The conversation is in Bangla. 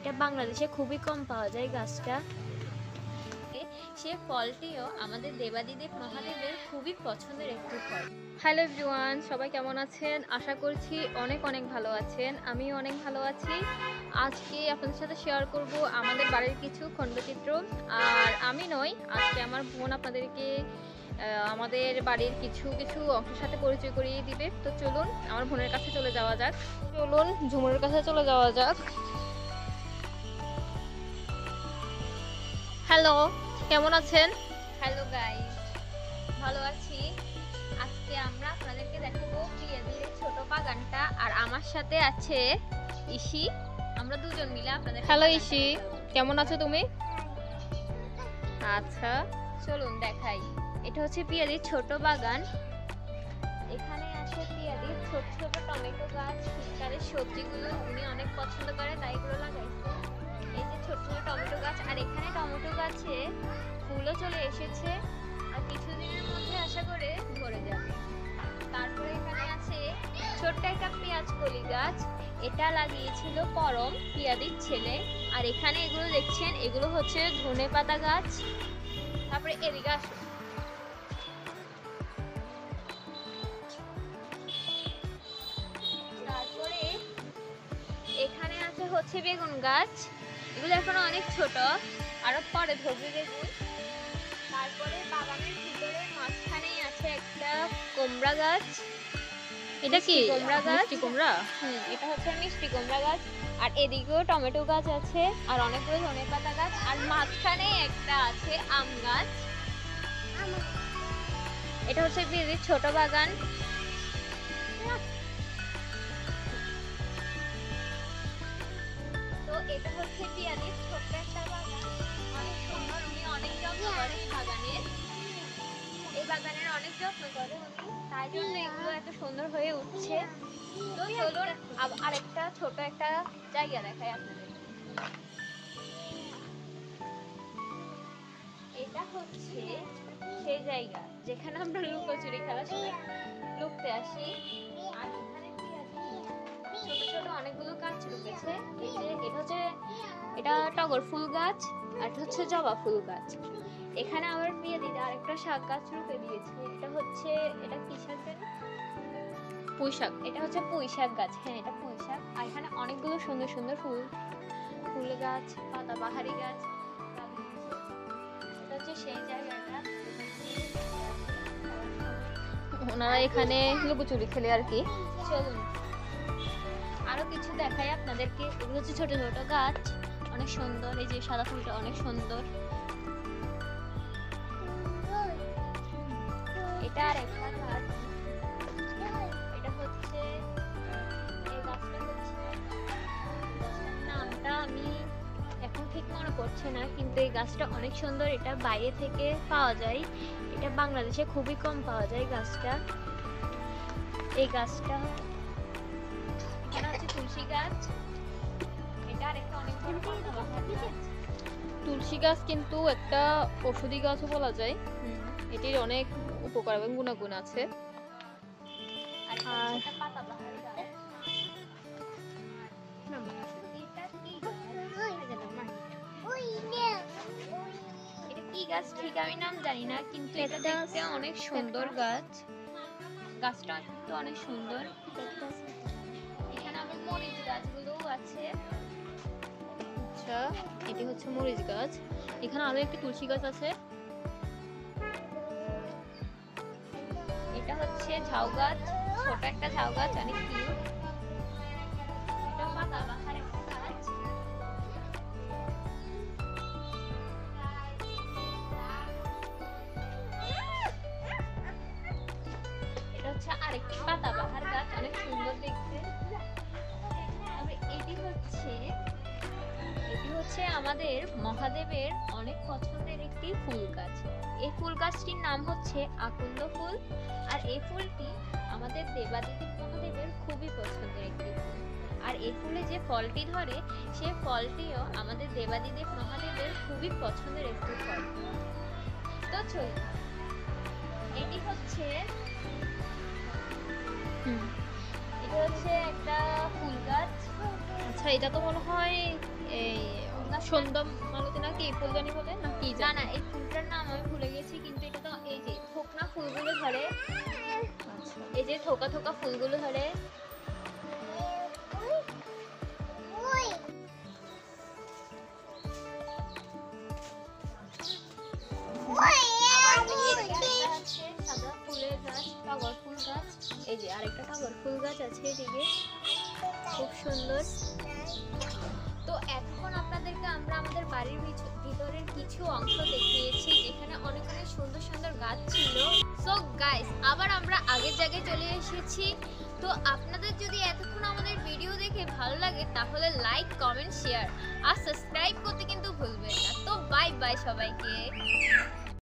এটা বাংলাদেশে খুবই কম পাওয়া যায় গাছটা। সে ফলটিও আমাদের দেবাদিদেব মহাদেবের খুবই পছন্দের একটি ফল। হ্যালো এভরিওয়ান, সবাই কেমন আছেন? আশা করছি অনেক অনেক ভালো আছেন। আমিও অনেক ভালো আছি। আজকে আপনাদের সাথে শেয়ার করব আমাদের বাড়ির কিছু খণ্ডচিত্র। আর আমি নই, আজকে আমার বোন আপনাদেরকে আমাদের বাড়ির কিছু কিছু অংশের সাথে পরিচয় করিয়ে দিবে। তো চলুন আমার বোনের কাছে চলে যাওয়া যাক। চলুন ঝুমুরের কাছে চলে যাওয়া যাক। হ্যালো, কেমন আছেন? হ্যালো গাইস, ভালো আছি। আজকে আমরা আপনাদেরকে দেখাবো প্রিয়াদির ছোট বাগানটা। আর আমার সাথে আছে ইসি। আমরা দুজন মিলে আপনাদের। হ্যালো ইসি, কেমন আছো তুমি? আচ্ছা, চলুন দেখাই। এটা হচ্ছে প্রিয়াদির ছোট বাগান। এখানে আছে প্রিয়াদির ছোট ছোট টমেটো গাছ। শীতকালের সবজিগুলো উনি অনেক পছন্দ করে, তাই এগুলো লাগাইছে। এই যে ছোট ছোট টমেটো গাছ, আর এখানে টমেটো গাছে ফুলও চলে এসেছে, আর কিছুদিনের মধ্যে আশা করে ধরে যাবে। তারপরে এখানে আছে ছোট্ট একটা পেঁয়াজ কলি গাছ। এটা লাগিয়েছিল পরম, পিয়াদির ছেলে। আর এখানে এগুলো দেখছেন, এগুলো হচ্ছে ধনেপাতা গাছ। তারপরে এদিকে আসো। তারপরে এখানে আছে হচ্ছে বেগুন গাছ। এগুলো এখনো অনেক ছোট, আরো পরে ধরবে বেগুন। তারপরে বাগানের ভিতরে মাঝখানেই আছে একটা কুমড়া গাছ। এটা কি কুমড়া গাছ? মিষ্টি কুমড়া? এটা হচ্ছে মিষ্টি কুমড়া গাছ। আর এদিকেও টমেটো গাছ আছে, আর অনেকগুলো ধনেপাতা গাছ। আর মাঝখানে একটা আছে আম গাছ। এটা হচ্ছে দিদির ছোট বাগান। তো এটা হচ্ছে পিয়াদির ছোট্ট একটা বাগান, অনেক সুন্দর। উনি অনেক যত্ন করে এই বাগানের অনেক যত্ন করে উনি, তাই জন্য এগুলো এত সুন্দর হয়ে উঠছে। তো চলুন আরেকটা ছোট একটা জায়গা দেখাই আপনাদের। এটা হচ্ছে সেই জায়গা যেখানে আমরা লুকোচুরি খেলার সময় লুকতে আসি। আর এখানে ছোট ছোট অনেকগুলো গাছ রয়েছে। এই যে এটা টগর ফুল গাছ, আর এটা হচ্ছে জবা ফুল গাছ। এখানে আমার বিয়ে দিদি আরেকটা শাক গাছ রুপে দিয়েছে। এটা কি শাক জানি? পুঁই শাক। এটা হচ্ছে পুঁই শাক গাছ। হ্যাঁ, এটা পুঁই শাক। আর এখানে অনেকগুলো সুন্দর সুন্দর ফুল গাছ, পাতাবাহারি গাছ লাগিয়েছে। এটা হচ্ছে সেই জায়গাটা ওনারা এখানে লুকোচুরি খেলে আর কি। চলুন আরো কিছু দেখাই আপনাদেরকে। এগুলো হচ্ছে ছোট ছোট গাছ, অনেক সুন্দর। এই যে সাদা ফুলটা অনেক সুন্দর। এটা আর একটা গাছ। এটা হচ্ছে এই গাছটা হচ্ছে, গাছটার নামটা আমি এখন ঠিক মনে পড়ছে না, কিন্তু এই গাছটা অনেক সুন্দর। এটা বাইরে থেকে পাওয়া যায়, এটা বাংলাদেশে খুবই কম পাওয়া যায় গাছটা। এই গাছটা এখানে হচ্ছে তুলসী গাছ। এটা আরেকটা অনেক বড় পাতাবাহার গাছ। তুলসী গাছ কিন্তু একটা ঔষধি গাছও বলা যায়। এটির অনেক উপকার এবং গুণাগুণ আছে। আর এটা হচ্ছে একটা পাতাবাহার গাছ। এটা কি গাছ? এটা কি গাছ ঠিক আমি নাম জানি না, কিন্তু এটা দেখতে অনেক সুন্দর গাছ। গাছটা কিন্তু অনেক সুন্দর। এখানে আবার মরিচ গাছগুলোও আছে। আচ্ছা, এটি হচ্ছে মরিচ গাছ। এখানে আরো একটি তুলসী গাছ আছে। এটা হচ্ছে ঝাউ গাছ, ছোট একটা ঝাউ গাছ, অনেক কিউট। এটা পাতাবাহার একটা গাছ। এটা হচ্ছে আরেকটি পাতাবাহার গাছ, অনেক সুন্দর দেখতে। তবে এটি হচ্ছে আমাদের মহাদেবের অনেক পছন্দের একটি ফুল গাছ। এই ফুল গাছটির নাম হচ্ছে আকন্দ ফুল। আর এই ফুলটি আমাদের দেবাদিদেব মহাদেবের খুবই পছন্দের একটি ফুল। আর এই ফুলে যে ফলটি ধরে, সে ফলটিও আমাদের দেবাদিদেব মহাদেবের খুবই পছন্দের একটি ফল। তো চলুন, এটা হচ্ছে একটা ফুল গাছ। আচ্ছা, এটা তো মনে হয় এই সন্ধ্যা মালতী না কি ফুল জানি বলে না কি না জানি না, এই ফুলটার নাম আমি ভুলে গেছি, কিন্তু এটা তো এই যে থোকনা ফুলগুলো ধরে, আচ্ছা এই যে থোকা থোকা ফুলগুলো ধরে। আবার এদিকে আরেকটা আছে সাদা ফুলের গাছ, টগর ফুল গাছ। এই যে আরেকটা টগর ফুল গাছ আছে এদিকে, খুব সুন্দর। তো এখন আপনাদেরকে আমরা আমাদের বাড়ির ভিতরের কিছু অংশ দেখিয়েছি, যেখানে অনেক অনেক সুন্দর সুন্দর গাছ ছিল। সো গাইস, আবার আমরা আগের জায়গায় চলে এসেছি। তো আপনাদের যদি এতক্ষণ আমাদের ভিডিও দেখে ভালো লাগে তাহলে লাইক, কমেন্ট, শেয়ার আর সাবস্ক্রাইব করতে কিন্তু ভুলবেন না। তো বাই বাই সবাইকে।